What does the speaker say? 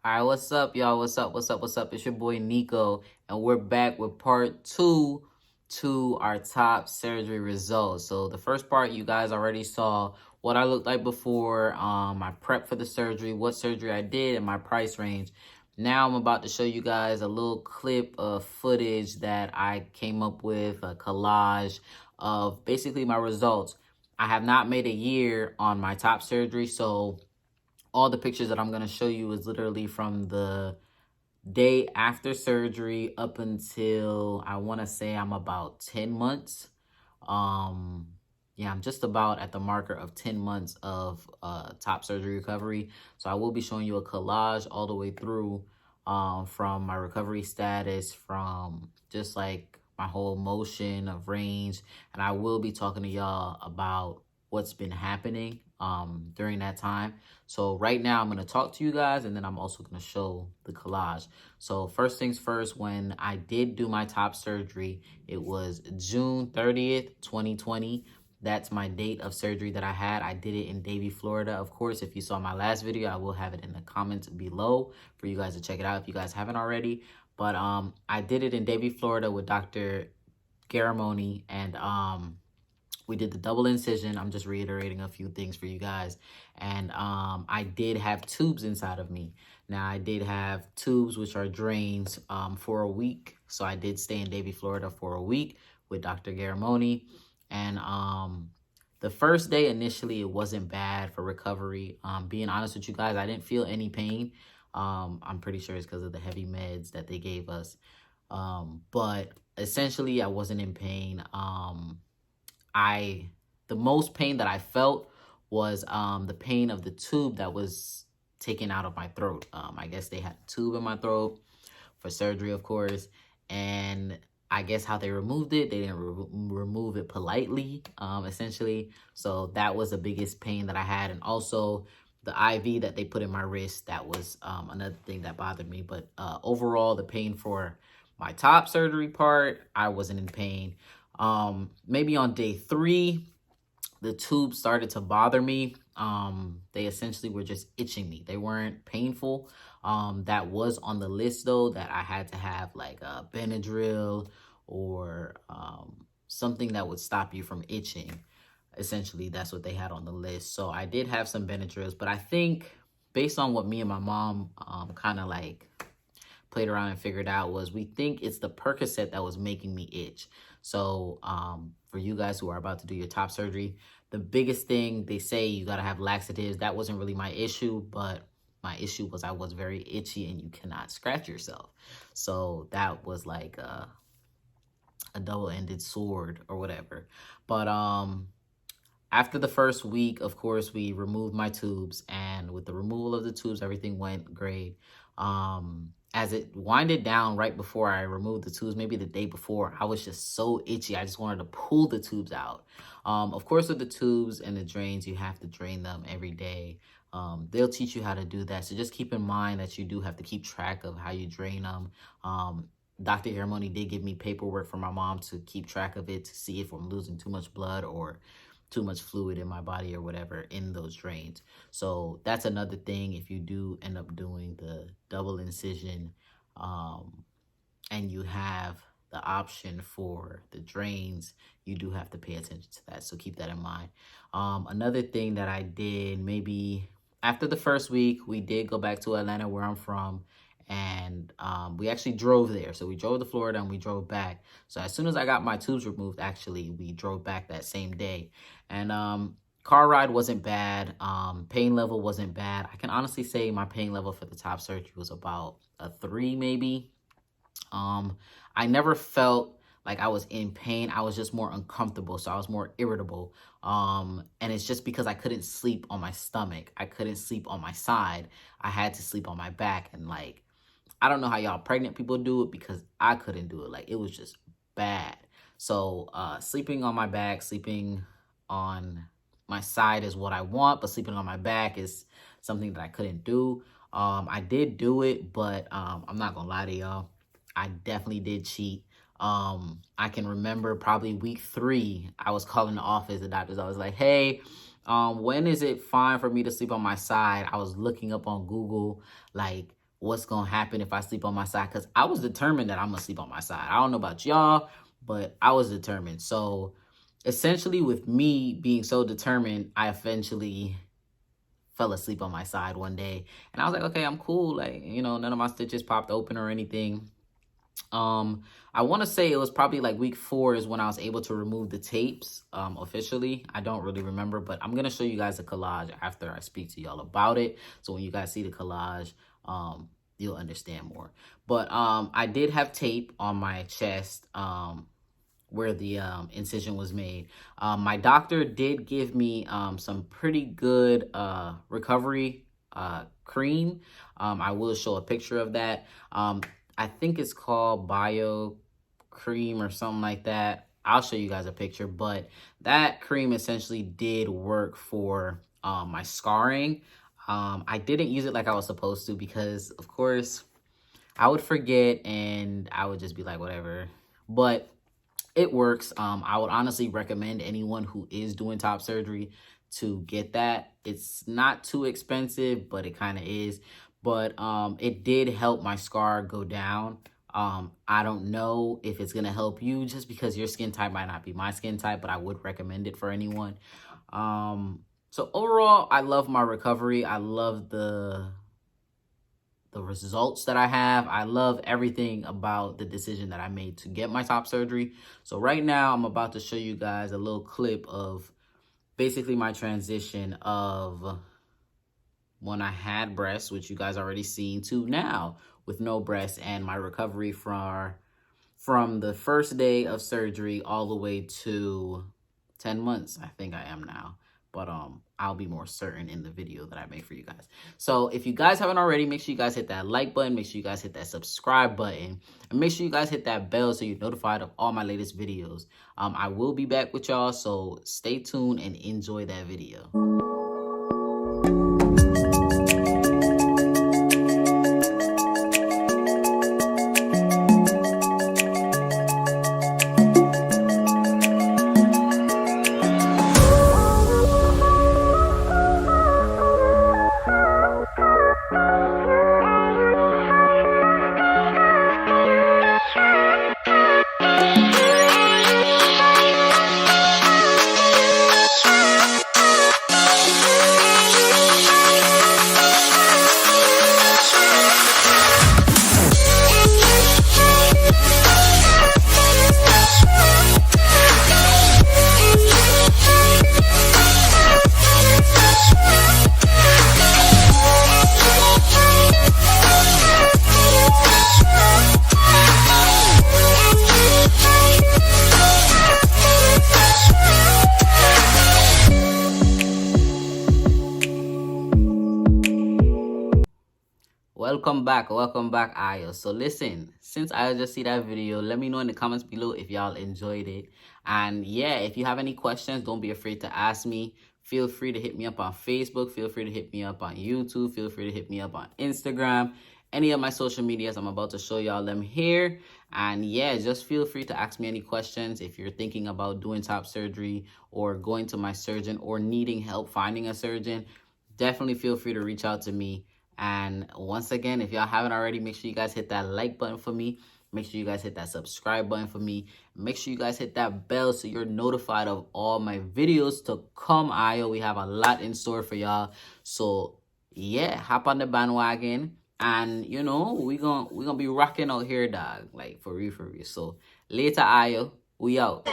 All right, what's up, y'all? What's up? It's your boy Nyko, and we're back with part two to our top surgery results. So the first part, you guys already saw what I looked like before, my prep for the surgery, what surgery I did, and my price range. Now I'm about to show you guys a little clip of footage that I came up with, a collage of basically my results. I have not made a year on my top surgery, so all the pictures that I'm going to show you is literally from the day after surgery up until I want to say I'm about 10 months. Um, yeah, I'm just about at the marker of 10 months of top surgery recovery. So I will be showing you a collage all the way through from my recovery status, from just like my whole motion of range. And I will be talking to y'all about what's been happening during that time. So right now I'm going to talk to you guys, and then I'm also going to show the collage. So first things first, when I did do my top surgery, it was June 30th, 2020. That's my date of surgery that I had. I did it in Davie, Florida. Of course, if you saw my last video, I will have it in the comments below for you guys to check it out if you guys haven't already. But I did it in Davie, Florida with Dr. Garamoni, and we did the double incision. I'm just reiterating a few things for you guys. And I did have tubes inside of me. Now, I did have tubes, which are drains, for a week. So I did stay in Davie, Florida for a week with Dr. Garamoni. And the first day, initially, it wasn't bad for recovery. Being honest with you guys, I didn't feel any pain. I'm pretty sure it's because of the heavy meds that they gave us. But essentially, I wasn't in pain. The most pain that I felt was the pain of the tube that was taken out of my throat. I guess they had a tube in my throat for surgery, of course, and I guess how they removed it, they didn't remove it politely, essentially. So that was the biggest pain that I had, and also the IV that they put in my wrist, that was another thing that bothered me. But overall, the pain for my top surgery part, I wasn't in pain. Maybe on day 3, the tubes started to bother me. They essentially were just itching me. They weren't painful. That was on the list though, that I had to have like a Benadryl or something that would stop you from itching. Essentially, that's what they had on the list. So I did have some Benadryls, but I think based on what me and my mom kind of like played around and figured out, was we think it's the Percocet that was making me itch. So for you guys who are about to do your top surgery, the biggest thing, they say you got to have laxatives. That wasn't really my issue, but my issue was I was very itchy and you cannot scratch yourself. So that was like a double-ended sword or whatever. But after the first week, of course, we removed my tubes, and with the removal of the tubes, everything went great. As it winded down right before I removed the tubes, maybe the day before, I was just so itchy. I just wanted to pull the tubes out. Of course, with the tubes and the drains, you have to drain them every day. They'll teach you how to do that. So just keep in mind that you do have to keep track of how you drain them. Dr. Garamoni did give me paperwork for my mom to keep track of it, to see if I'm losing too much blood or too much fluid in my body or whatever in those drains. So that's another thing. If you do end up doing the double incision and you have the option for the drains, you do have to pay attention to that. So keep that in mind. Another thing that I did, maybe after the first week, we did go back to Atlanta, where I'm from, and we actually drove there. So we drove to Florida and we drove back. So as soon as I got my tubes removed, actually, we drove back that same day. And car ride wasn't bad. Pain level wasn't bad. I can honestly say my pain level for the top surgery was about a 3 maybe. I never felt like I was in pain. I was just more uncomfortable, so I was more irritable. And it's just because I couldn't sleep on my stomach. I couldn't sleep on my side. I had to sleep on my back, and like, I don't know how y'all pregnant people do it, because I couldn't do it. Like, it was just bad. So sleeping on my back, sleeping on my side is what I want, but sleeping on my back is something that I couldn't do. I did do it, but I'm not gonna lie to y'all, I definitely did cheat. I can remember probably week 3, I was calling the office, the doctors. I was like, hey, when is it fine for me to sleep on my side? I was looking up on Google, like, what's gonna happen if I sleep on my side, because I was determined that I'm gonna sleep on my side. I don't know about y'all, but I was determined. So essentially, with me being so determined, I eventually fell asleep on my side one day, and I was like, okay, I'm cool. Like, you know, none of my stitches popped open or anything. I want to say it was probably like week 4 is when I was able to remove the tapes officially. I don't really remember, but I'm gonna show you guys a collage after I speak to y'all about it. So when you guys see the collage, you'll understand more. But I did have tape on my chest where the incision was made. My doctor did give me some pretty good recovery cream. I will show a picture of that. I think it's called Bio Cream or something like that. I'll show you guys a picture, but that cream essentially did work for my scarring. I didn't use it like I was supposed to because, of course, I would forget and I would just be like, whatever. But it works. I would honestly recommend anyone who is doing top surgery to get that. It's not too expensive, but it kind of is. But it did help my scar go down. I don't know if it's gonna help you just because your skin type might not be my skin type, but I would recommend it for anyone. So overall, I love my recovery. I love the results that I have. I love everything about the decision that I made to get my top surgery. So right now I'm about to show you guys a little clip of basically my transition of when I had breasts, which you guys already seen, to now with no breasts, and my recovery from the first day of surgery all the way to 10 months, I think I am now. But I'll be more certain in the video that I make for you guys. So if you guys haven't already, make sure you guys hit that like button, make sure you guys hit that subscribe button, and make sure you guys hit that bell so you're notified of all my latest videos. I will be back with y'all, so stay tuned and enjoy that video. Welcome back, Ayo. So listen, since I just see that video, let me know in the comments below if y'all enjoyed it. And yeah, if you have any questions, don't be afraid to ask me. Feel free to hit me up on Facebook. Feel free to hit me up on YouTube. Feel free to hit me up on Instagram. Any of my social medias, I'm about to show y'all them here. And yeah, just feel free to ask me any questions if you're thinking about doing top surgery or going to my surgeon or needing help finding a surgeon. Definitely feel free to reach out to me. And once again, if y'all haven't already, make sure you guys hit that like button for me. Make sure you guys hit that subscribe button for me. Make sure you guys hit that bell so you're notified of all my videos to come. We have a lot in store for y'all. So yeah, hop on the bandwagon. And you know, we gonna be rocking out here, dog. Like for real, for real. So later, Ayo. We out.